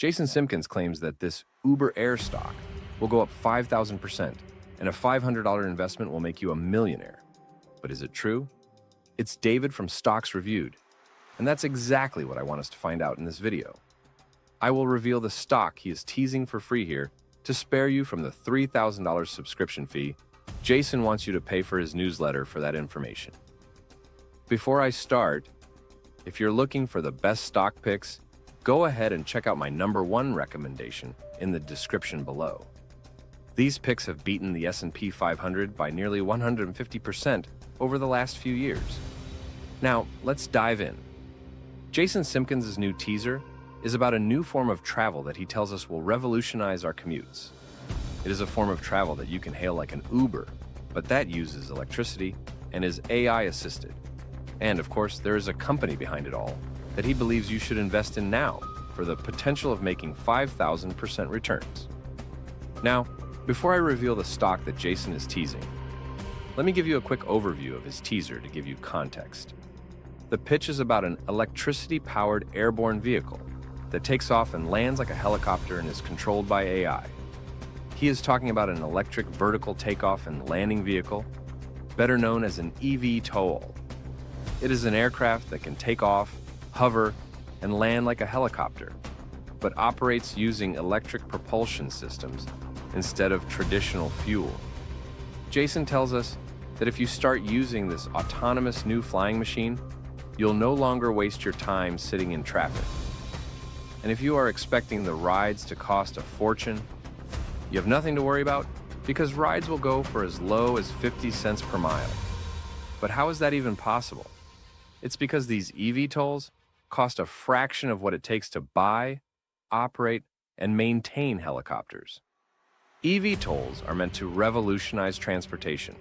Jason Simpkins claims that this Uber Air stock will go up 5,000%, and a $500 investment will make you a millionaire. But is it true? It's David from Stocks Reviewed, and that's exactly what I want us to find out in this video. I will reveal the stock he is teasing for free here to spare you from the $3,000 subscription fee Jason wants you to pay for his newsletter for that information. Before I start, if you're looking for the best stock picks, go ahead and check out my #1 recommendation in the description below. These picks have beaten the S&P 500 by nearly 150% over the last few years. Now, let's dive in. Jason Simpkins' new teaser is about a new form of travel that he tells us will revolutionize our commutes. It is a form of travel that you can hail like an Uber, but that uses electricity and is AI-assisted. And of course, there is a company behind it all that he believes you should invest in now for the potential of making 5,000% returns. Now, before I reveal the stock that Jason is teasing, let me give you a quick overview of his teaser to give you context. The pitch is about an electricity-powered airborne vehicle that takes off and lands like a helicopter and is controlled by AI. He is talking about an electric vertical takeoff and landing vehicle, better known as an eVTOL. It is an aircraft that can take off, hover, and land like a helicopter, but operates using electric propulsion systems instead of traditional fuel. Jason tells us that if you start using this autonomous new flying machine, you'll no longer waste your time sitting in traffic. And if you are expecting the rides to cost a fortune, you have nothing to worry about because rides will go for as low as 50 cents per mile. But how is that even possible? It's because these eVTOLs cost a fraction of what it takes to buy, operate, and maintain helicopters. eVTOLs are meant to revolutionize transportation,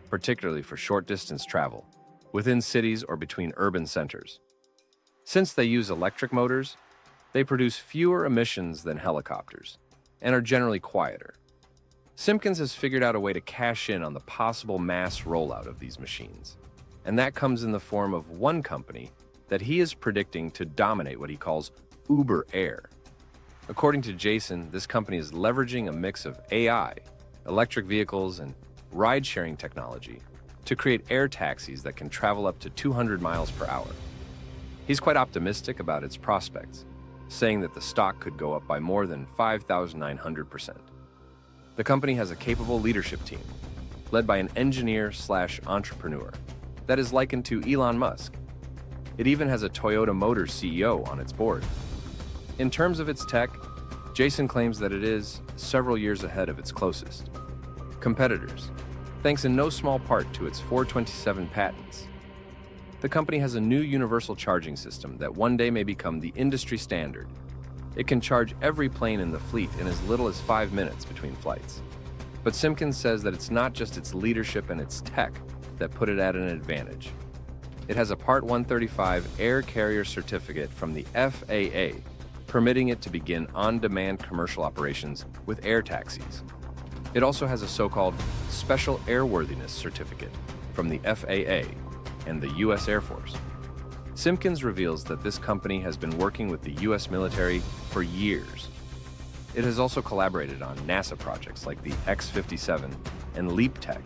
particularly for short-distance travel, within cities or between urban centers. Since they use electric motors, they produce fewer emissions than helicopters and are generally quieter. Simpkins has figured out a way to cash in on the possible mass rollout of these machines, and that comes in the form of one company that he is predicting to dominate what he calls Uber Air. According to Jason, this company is leveraging a mix of AI, electric vehicles, and ride-sharing technology to create air taxis that can travel up to 200 miles per hour. He's quite optimistic about its prospects, saying that the stock could go up by more than 5,900%. The company has a capable leadership team, led by an engineer/entrepreneur that is likened to Elon Musk. It even has a Toyota Motors CEO on its board. In terms of its tech, Jason claims that it is several years ahead of its closest competitors, thanks in no small part to its 427 patents. The company has a new universal charging system that one day may become the industry standard. It can charge every plane in the fleet in as little as 5 minutes between flights. But Simpkins says that it's not just its leadership and its tech that put it at an advantage. It has a Part 135 air carrier certificate from the FAA, permitting it to begin on-demand commercial operations with air taxis. It also has a so-called Special Airworthiness Certificate from the FAA and the U.S. Air Force. Simpkins reveals that this company has been working with the U.S. military for years. It has also collaborated on NASA projects like the X-57 and Leap Tech.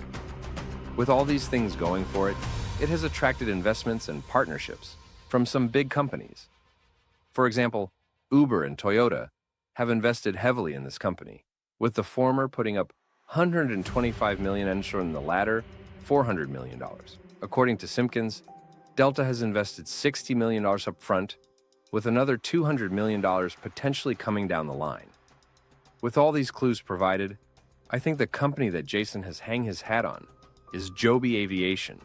With all these things going for it, it has attracted investments and partnerships from some big companies. For example, Uber and Toyota have invested heavily in this company, with the former putting up $125 million and the latter $400 million. According to Simpkins, Delta has invested $60 million up front, with another $200 million potentially coming down the line. With all these clues provided, I think the company that Jason has hung his hat on is Joby Aviation.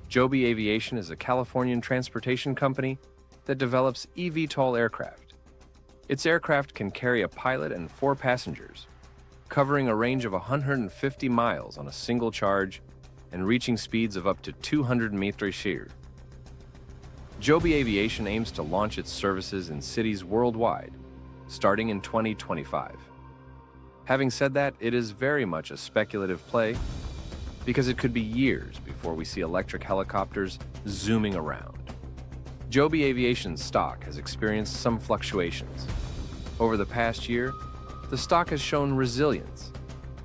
Joby Aviation is a Californian transportation company that develops eVTOL aircraft. Its aircraft can carry a pilot and 4 passengers, covering a range of 150 miles on a single charge and reaching speeds of up to 200 meters/second. Joby Aviation aims to launch its services in cities worldwide, starting in 2025. Having said that, it is very much a speculative play because it could be years before we see electric helicopters zooming around. Joby Aviation's stock has experienced some fluctuations. Over the past year, the stock has shown resilience,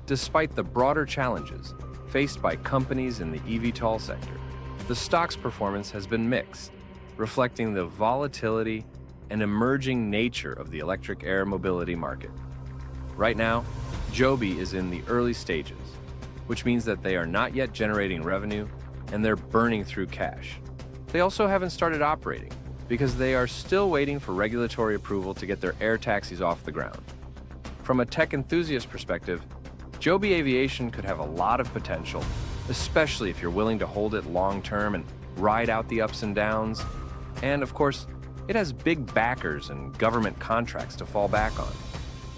despite the broader challenges faced by companies in the eVTOL sector. The stock's performance has been mixed, reflecting the volatility and emerging nature of the electric air mobility market. Right now, Joby is in the early stages, which means that they are not yet generating revenue and they're burning through cash. They also haven't started operating because they are still waiting for regulatory approval to get their air taxis off the ground. From a tech enthusiast perspective, Joby Aviation could have a lot of potential, especially if you're willing to hold it long-term and ride out the ups and downs. And of course, it has big backers and government contracts to fall back on.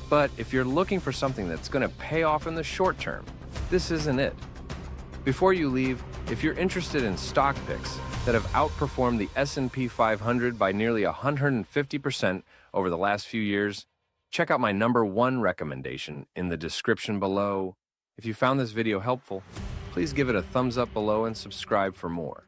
But if you're looking for something that's going to pay off in the short term, this isn't it. Before you leave, if you're interested in stock picks that have outperformed the S&P 500 by nearly 150% over the last few years, check out my #1 recommendation in the description below. If you found this video helpful, please give it a thumbs up below and subscribe for more.